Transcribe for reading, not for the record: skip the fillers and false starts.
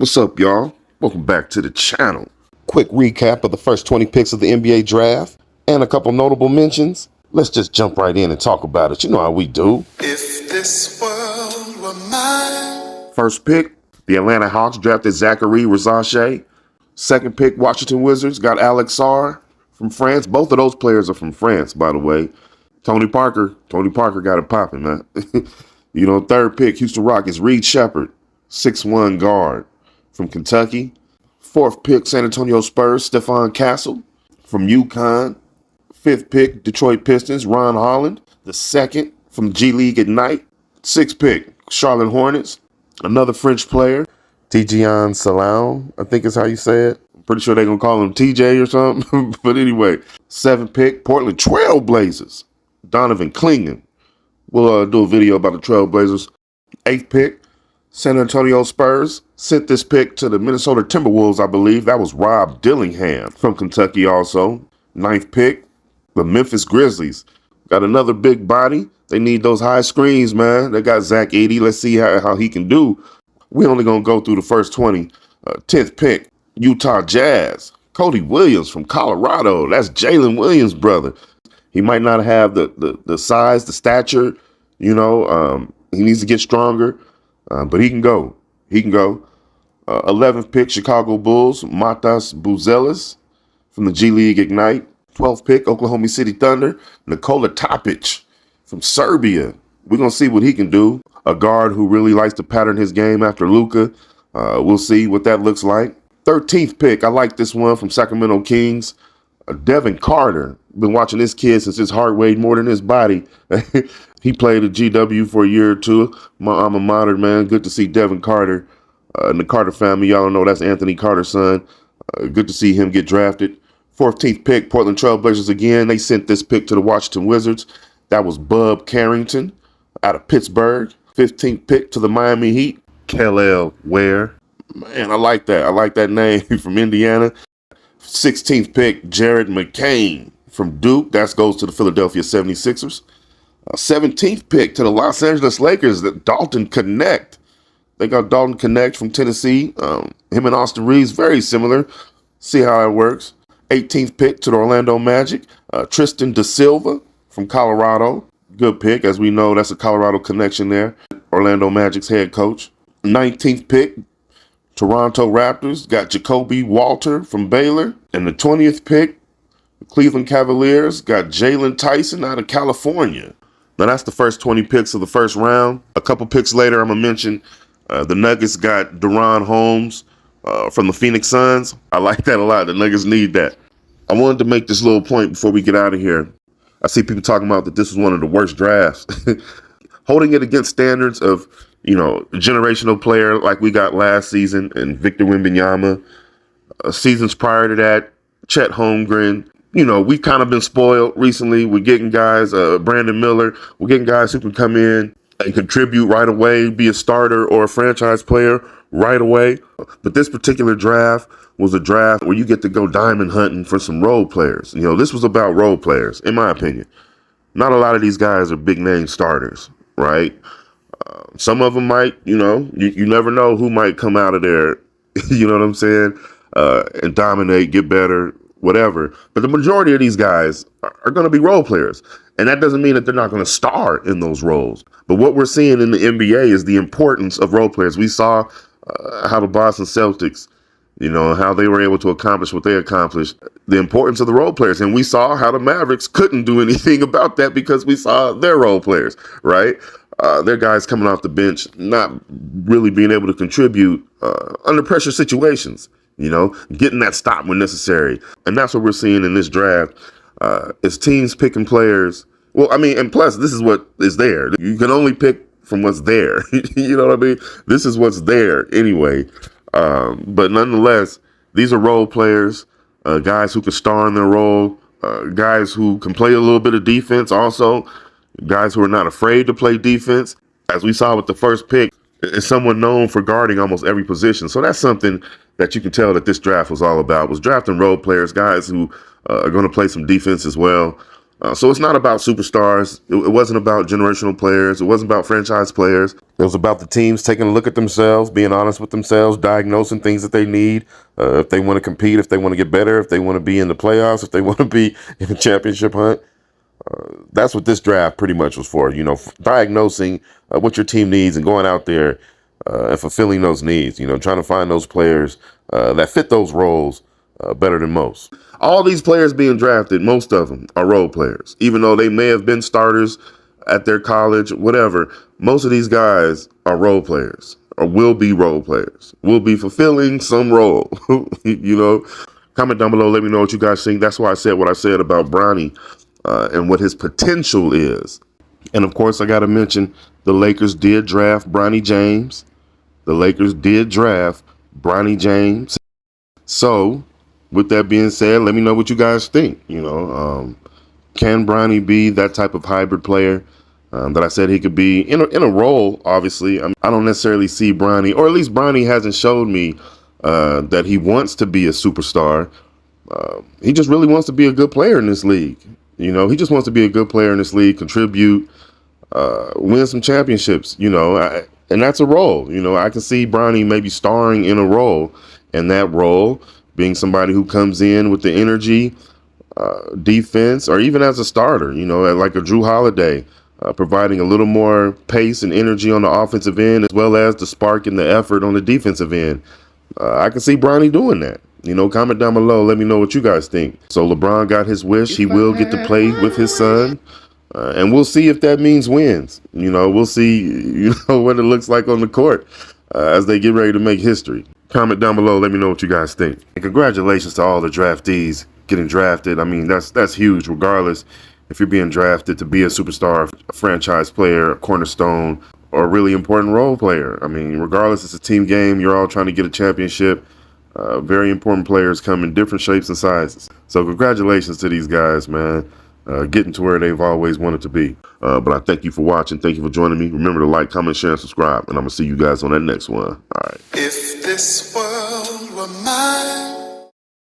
What's up, y'all? Welcome back to the channel. Quick recap of the first 20 picks of the NBA draft and a couple notable mentions. Let's just jump right in and talk about it. You know how we do. If this world were mine. First pick, the Atlanta Hawks drafted Zachary Rizache. Second pick, Washington Wizards got Alex Sarr from France. Both of those players are from France, by the way. Tony Parker got it popping, man. Third pick, Houston Rockets, Reed Shepard, 6'1" guard from Kentucky. Fourth pick, San Antonio Spurs, Stephon Castle from UConn. Fifth pick, Detroit Pistons, Ron Holland. The second from G League Ignite. Sixth pick, Charlotte Hornets, another French player, Tidiane Salaam, I think is how you say it. I'm pretty sure they're going to call him TJ or something. But anyway, seventh pick, Portland Trailblazers, Donovan Clingan. We'll do a video about the Trailblazers. Eighth pick, San Antonio Spurs sent this pick to the Minnesota Timberwolves, I believe. That was Rob Dillingham from Kentucky also. Ninth pick, the Memphis Grizzlies. Got another big body. They need those high screens, man. They got Zach Edey. Let's see how he can do. We're only going to go through the first 20. 10th pick, Utah Jazz. Cody Williams from Colorado. That's Jalen Williams' brother. He might not have the size, the stature, he needs to get stronger, but he can go. 11th pick, Chicago Bulls, Matas Buzelis from the G League Ignite. 12th pick, Oklahoma City Thunder, Nikola Topic from Serbia. We're going to see what he can do. A guard who really likes to pattern his game after Luka. We'll see what that looks like. 13th pick, I like this one from Sacramento Kings. Devin Carter. Been watching this kid since his heart weighed more than his body. He played at GW for a year or two. My alma mater, man. Good to see Devin Carter and the Carter family. Y'all don't know that's Anthony Carter's son. Good to see him get drafted. 14th pick, Portland Trailblazers again. They sent this pick to the Washington Wizards. That was Bub Carrington out of Pittsburgh. 15th pick to the Miami Heat, Kel'el Ware. Man, I like that. I like that name from Indiana. 16th pick, Jared McCain from Duke. That goes to the Philadelphia 76ers. 17th pick to the Los Angeles Lakers, Dalton Connect. They got Dalton Connect from Tennessee. Him and Austin Reeves, very similar. See how it works. 18th pick to the Orlando Magic, Tristan Da Silva from Colorado. Good pick. As we know, that's a Colorado connection there. Orlando Magic's head coach. 19th pick, Toronto Raptors, got Jacoby Walter from Baylor. And the 20th pick, the Cleveland Cavaliers, got Jalen Tyson out of California. Now, that's the first 20 picks of the first round. A couple picks later, I'm going to mention the Nuggets got Deron Holmes from the Phoenix Suns. I like that a lot. The Nuggets need that. I wanted to make this little point before we get out of here. I see people talking about that this was one of the worst drafts. Holding it against standards of, a generational player like we got last season and Victor Wembanyama. Seasons prior to that, Chet Holmgren. We've kind of been spoiled recently. We're getting guys, Brandon Miller. We're getting guys who can come in and contribute right away, be a starter or a franchise player right away. But this particular draft was a draft where you get to go diamond hunting for some role players. This was about role players, in my opinion. Not a lot of these guys are big name starters, right? Some of them might, you never know who might come out of there, you know what I'm saying, and dominate, get better, whatever. But the majority of these guys are going to be role players. And that doesn't mean that they're not going to star in those roles. But what we're seeing in the NBA is the importance of role players. We saw how the Boston Celtics, how they were able to accomplish what they accomplished, the importance of the role players. And we saw how the Mavericks couldn't do anything about that because we saw their role players, right? Their guys coming off the bench, not really being able to contribute under pressure situations, getting that stop when necessary. And that's what we're seeing in this draft. Is teams picking players. Well, and plus, this is what is there. You can only pick from what's there. You know what I mean? This is what's there anyway. But nonetheless, these are role players, guys who can star in their role, guys who can play a little bit of defense also, guys who are not afraid to play defense. As we saw with the first pick, is someone known for guarding almost every position. So that's something that you can tell that this draft was all about, was drafting role players, guys who are going to play some defense as well. So it's not about superstars. It wasn't about generational players. It wasn't about franchise players. It was about the teams taking a look at themselves, being honest with themselves, diagnosing things that they need. If they want to compete, if they want to get better, if they want to be in the playoffs, if they want to be in the championship hunt. That's what this draft pretty much was for. Diagnosing what your team needs and going out there and fulfilling those needs. Trying to find those players that fit those roles better than most. All these players being drafted, most of them are role players. Even though they may have been starters at their college, whatever, most of these guys are role players or will be role players, will be fulfilling some role. Comment down below. Let me know what you guys think. That's why I said what I said about Bronny and what his potential is. And of course, I got to mention the Lakers did draft Bronny James. The Lakers did draft Bronny James. So, with that being said, let me know what you guys think. Can Bronny be that type of hybrid player that I said he could be in a role? Obviously, I don't necessarily see Bronny, or at least Bronny hasn't showed me that he wants to be a superstar. He just really wants to be a good player in this league. He just wants to be a good player in this league, contribute, win some championships. And that's a role. I can see Bronny maybe starring in a role, and that role being somebody who comes in with the energy, defense, or even as a starter, like a Drew Holiday, providing a little more pace and energy on the offensive end, as well as the spark and the effort on the defensive end. I can see Bronny doing that. Comment down below. Let me know what you guys think. So LeBron got his wish. He will get to play with his son. And we'll see if that means wins. We'll see, what it looks like on the court as they get ready to make history. Comment down below. Let me know what you guys think. And congratulations to all the draftees getting drafted. That's huge, regardless if you're being drafted to be a superstar, a franchise player, a cornerstone, or a really important role player. Regardless, it's a team game. You're all trying to get a championship. Very important players come in different shapes and sizes. So congratulations to these guys, man. Getting to where they've always wanted to be. But I thank you for watching. Thank you for joining me. Remember to like, comment, share, and subscribe. And I'm going to see you guys on that next one. All right. If this world were mine.